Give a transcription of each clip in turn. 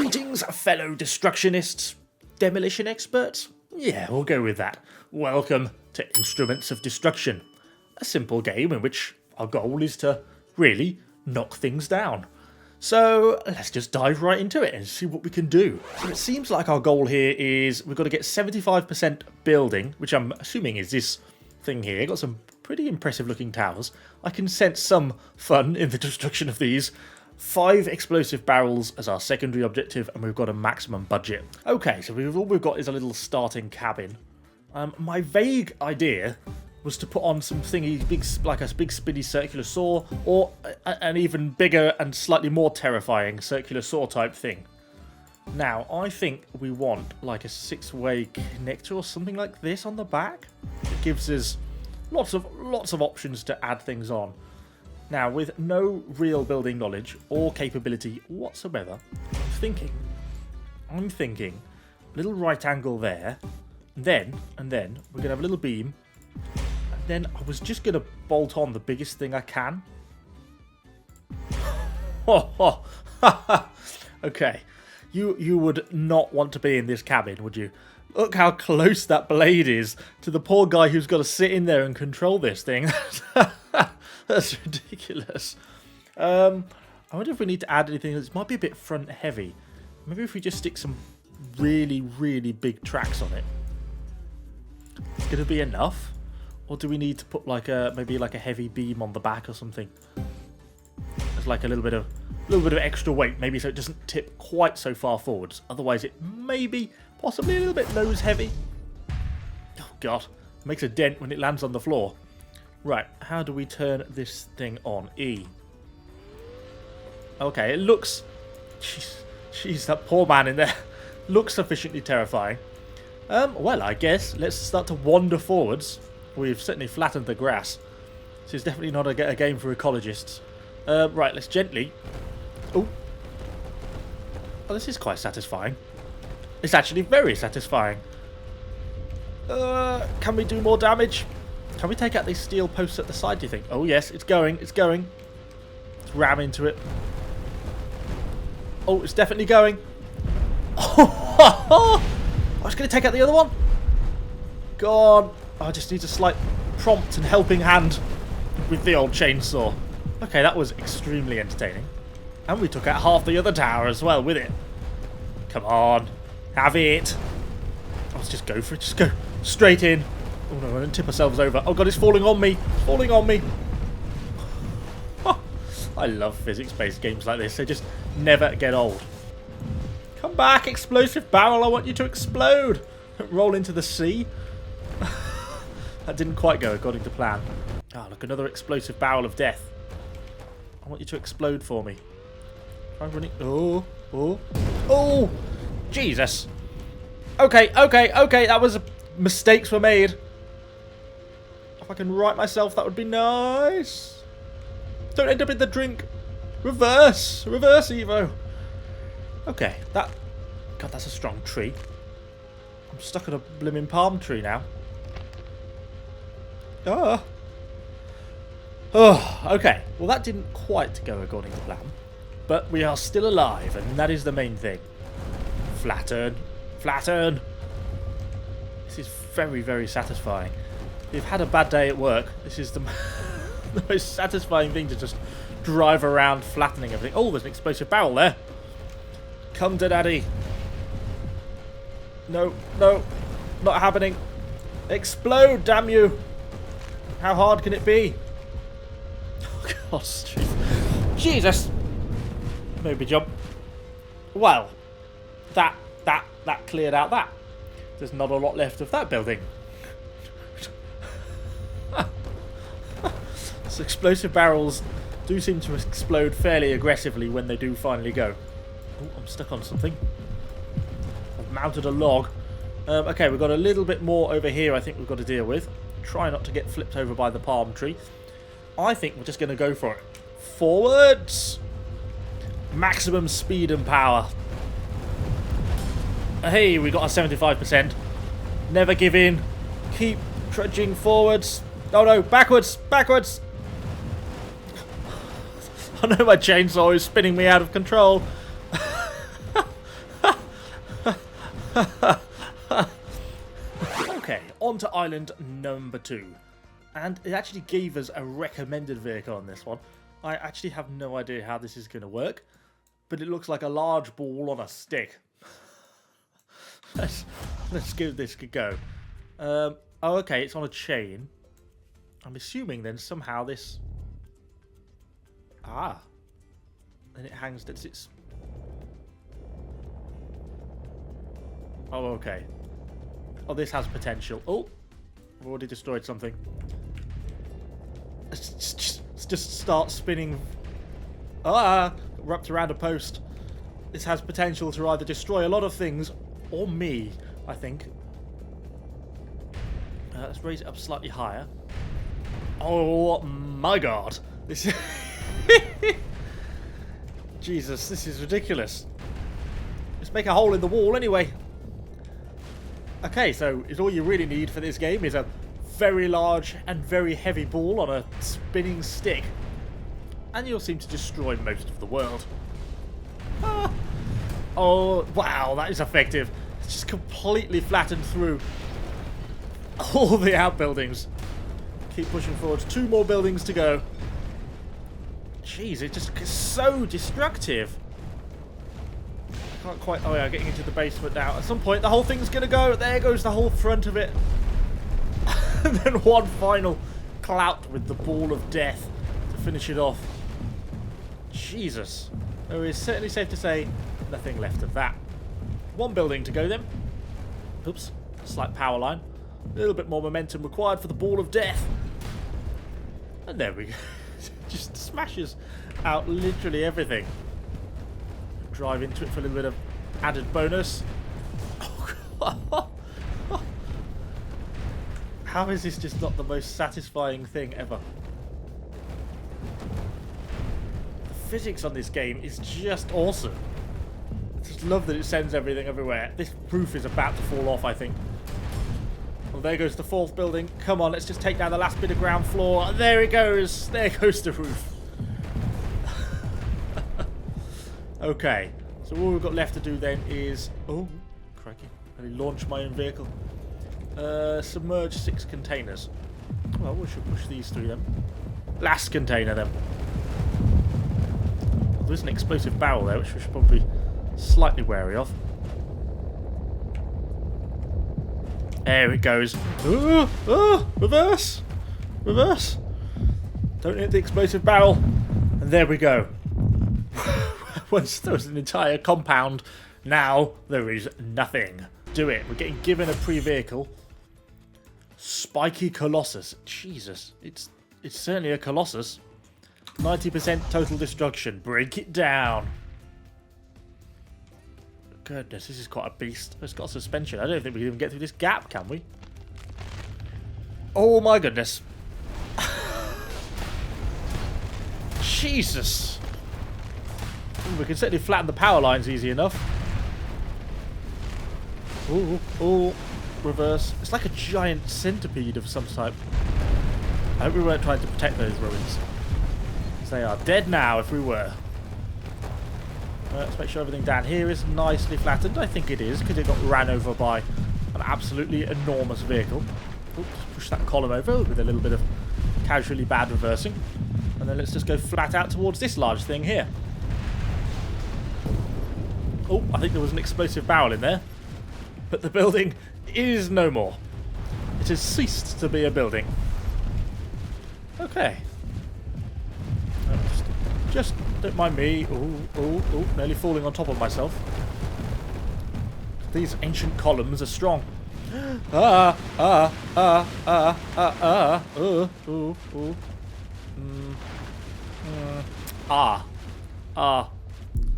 Greetings, fellow destructionists, demolition experts. Yeah, we'll go with that. Welcome to Instruments of Destruction, a simple game in which our goal is to really knock things down. So let's just dive right into it and see what we can do. So it seems like our goal here is we've got to get 75% building, which I'm assuming is this thing here. Got some pretty impressive looking towers. I can sense some fun in the destruction of these. 5 explosive barrels as our secondary objective, and we've got a maximum budget. Okay, so all we've got is a little starting cabin. My vague idea was to put on some thingy, like a big spinny circular saw, or an even bigger and slightly more terrifying circular saw type thing. Now, I think we want like a 6-way connector or something like this on the back. It gives us lots of options to add things on. Now, with no real building knowledge or capability whatsoever, I'm thinking a little right angle there, and then we're going to have a little beam, and then I was just going to bolt on the biggest thing I can. Okay, you would not want to be in this cabin, would you? Look how close that blade is to the poor guy who's got to sit in there and control this thing. That's ridiculous. I wonder if we need to add anything. This might be a bit front heavy. Maybe if we just stick some really big tracks on it. It's going to be enough? Or do we need to put like maybe like a heavy beam on the back or something? It's like a little bit of extra weight, maybe, so it doesn't tip quite so far forwards. Otherwise it may be possibly a little bit nose heavy. Oh god, it makes a dent when it lands on the floor. Right, how do we turn this thing on? E. Okay, it looks... Jeez, that poor man in there looks sufficiently terrifying. Well, I guess let's start to wander forwards. We've certainly flattened the grass. This is definitely not a game for ecologists. Right, let's gently... Oh, this is quite satisfying. It's actually very satisfying. Can we do more damage? Can we take out these steel posts at the side, do you think? Oh, yes, it's going. Let's ram into it. Oh, it's definitely going. I was going to take out the other one. Go on. I just need a slight prompt and helping hand with the old chainsaw. Okay, that was extremely entertaining. And we took out half the other tower as well with it. Come on. Have it. Let's just go for it. Just go straight in. Oh no, I don't tip ourselves over. Oh god, it's falling on me. It's falling on me. I love physics-based games like this. They just never get old. Come back, explosive barrel. I want you to explode. Don't roll into the sea. That didn't quite go according to plan. Ah, look, another explosive barrel of death. I want you to explode for me. Try running. Oh! Jesus. Okay. That was mistakes were made. If I can right myself, that would be nice. Don't end up in the drink. Reverse Evo. Okay, God, that's a strong tree. I'm stuck on a blimmin' palm tree now. Oh, okay. Well, that didn't quite go according to plan. But we are still alive, and that is the main thing. Flatten. This is very satisfying. If you've had a bad day at work, this is the most satisfying thing, to just drive around flattening everything. Oh, there's an explosive barrel there. Come to daddy. No, not happening. Explode, damn you. How hard can it be? Oh, God, Jesus. Maybe jump. Well, that cleared out that. There's not a lot left of that building. So explosive barrels do seem to explode fairly aggressively when they do finally go. Oh, I'm stuck on something. I've mounted a log. Okay, we've got a little bit more over here I think we've got to deal with. Try not to get flipped over by the palm tree. I think we're just going to go for it. Forwards! Maximum speed and power. Hey, we got a 75%. Never give in. Keep trudging forwards. Oh no, backwards! I know my chainsaw is spinning me out of control. Okay, on to island number 2. And it actually gave us a recommended vehicle on this one. I actually have no idea how this is going to work, but it looks like a large ball on a stick. Let's give this a go. Oh, okay, it's on a chain. I'm assuming then somehow this... Ah. And it hangs... It's... Oh, okay. Oh, this has potential. Oh, I've already destroyed something. Let's just start spinning. Ah, wrapped around a post. This has potential to either destroy a lot of things or me, I think. Let's raise it up slightly higher. Oh my god. This is... Jesus, this is ridiculous. Let's make a hole in the wall anyway. Okay, so all you really need for this game is a very large and very heavy ball on a spinning stick. And you'll seem to destroy most of the world. Ah. Oh, wow, that is effective. It's just completely flattened through all the outbuildings. Keep pushing forward. 2 more buildings to go. Jeez, it's just so destructive. Can't quite... Oh yeah, getting into the basement now. At some point, the whole thing's going to go. There goes the whole front of it. And then one final clout with the ball of death to finish it off. Jesus. There is certainly safe to say nothing left of that. 1 building to go then. Oops. Slight power line. A little bit more momentum required for the ball of death. And there we go. Just smashes out literally everything. Drive into it for a little bit of added bonus. Oh, how is this just not the most satisfying thing ever? The physics on this game is just awesome. I just love that it sends everything everywhere. This roof is about to fall off, I think. Well, there goes the 4th building. Come on, let's just take down the last bit of ground floor. There it goes. There goes the roof. Okay, so all we've got left to do then is... Oh, crikey. Let me launch my own vehicle. Submerge 6 containers. Well, we should push these through them. Last container then. There's an explosive barrel there, which we should probably be slightly wary of. There it goes. Oh, oh, reverse! Reverse! Don't hit the explosive barrel. And there we go. Once there was an entire compound, now there is nothing. Do it. We're getting given a pre-vehicle. Spiky colossus. Jesus. It's certainly a colossus. 90% total destruction. Break it down. Goodness, this is quite a beast. It's got a suspension. I don't think we can even get through this gap, can we? Oh my goodness. Jesus. We can certainly flatten the power lines easy enough. Oh, oh, reverse. It's like a giant centipede of some type. I hope we weren't trying to protect those ruins. They are dead now if we were. Let's make sure everything down here is nicely flattened. I think it is, because it got ran over by an absolutely enormous vehicle. Oops, push that column over with a little bit of casually bad reversing. And then let's just go flat out towards this large thing here. Oh, I think there was an explosive barrel in there. But the building is no more. It has ceased to be a building. Okay. Just don't mind me. Oh, nearly falling on top of myself. These ancient columns are strong. Ah.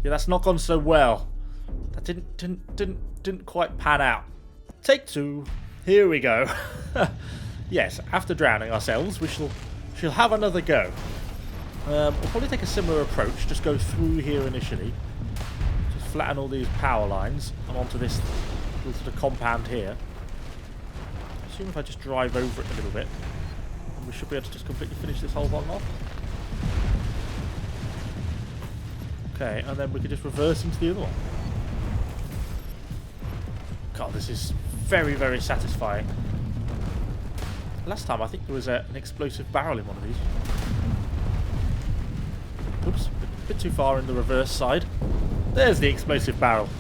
Yeah, that's not gone so well. That didn't quite pan out. Take 2. Here we go. Yes, after drowning ourselves, we shall have another go. We'll probably take a similar approach. Just go through here initially. Just flatten all these power lines and onto this little sort of compound here. Assume if I just drive over it a little bit, we should be able to just completely finish this whole one off. Okay, and then we could just reverse into the other one. God, this is very, very satisfying. Last time I think there was an explosive barrel in one of these. Oops, a bit too far in the reverse side. There's the explosive barrel.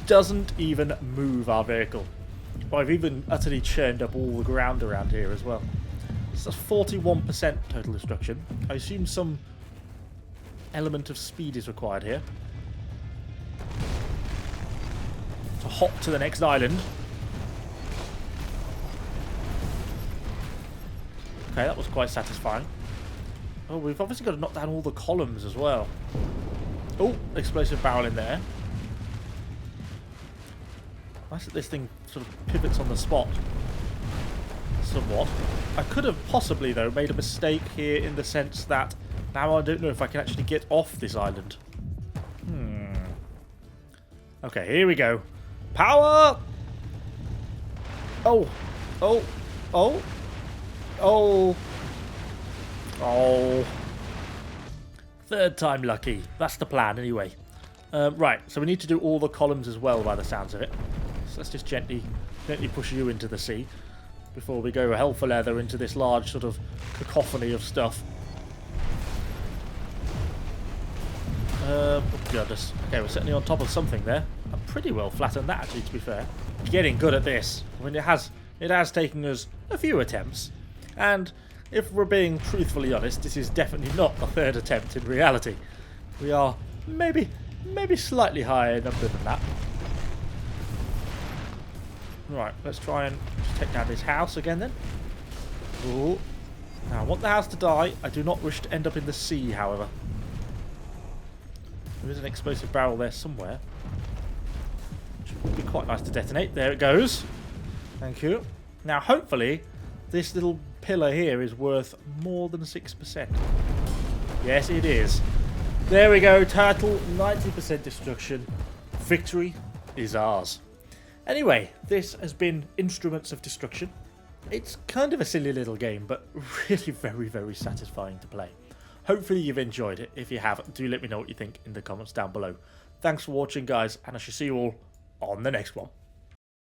Doesn't even move our vehicle. Well, I've even utterly churned up all the ground around here as well. So that's 41% total destruction. I assume some element of speed is required here. To hop to the next island. Okay, that was quite satisfying. Oh, we've obviously got to knock down all the columns as well. Oh, explosive barrel in there. Nice that this thing sort of pivots on the spot. Somewhat. I could have possibly, though, made a mistake here in the sense that now I don't know if I can actually get off this island. Okay, here we go. Power! Oh. Oh. Oh. Oh. Oh. Third time lucky. That's the plan, anyway. Right, so we need to do all the columns as well, by the sounds of it. So let's just gently push you into the sea before we go hell for leather into this large sort of cacophony of stuff. Oh goodness. Okay, we're certainly on top of something there. I'm pretty well flattened that, actually, to be fair. Getting good at this. I mean, it has taken us a few attempts, and if we're being truthfully honest, this is definitely not the third attempt in reality. We are maybe slightly higher in number than that. Right, let's try and just take down this house again then. Ooh. Now, I want the house to die. I do not wish to end up in the sea, however. There is an explosive barrel there somewhere. Which would be quite nice to detonate. There it goes. Thank you. Now, hopefully, this little pillar here is worth more than 6%. Yes, it is. There we go. Total 90% destruction. Victory is ours. Anyway, this has been Instruments of Destruction. It's kind of a silly little game, but really very, very satisfying to play. Hopefully you've enjoyed it. If you have, do let me know what you think in the comments down below. Thanks for watching, guys, and I shall see you all on the next one.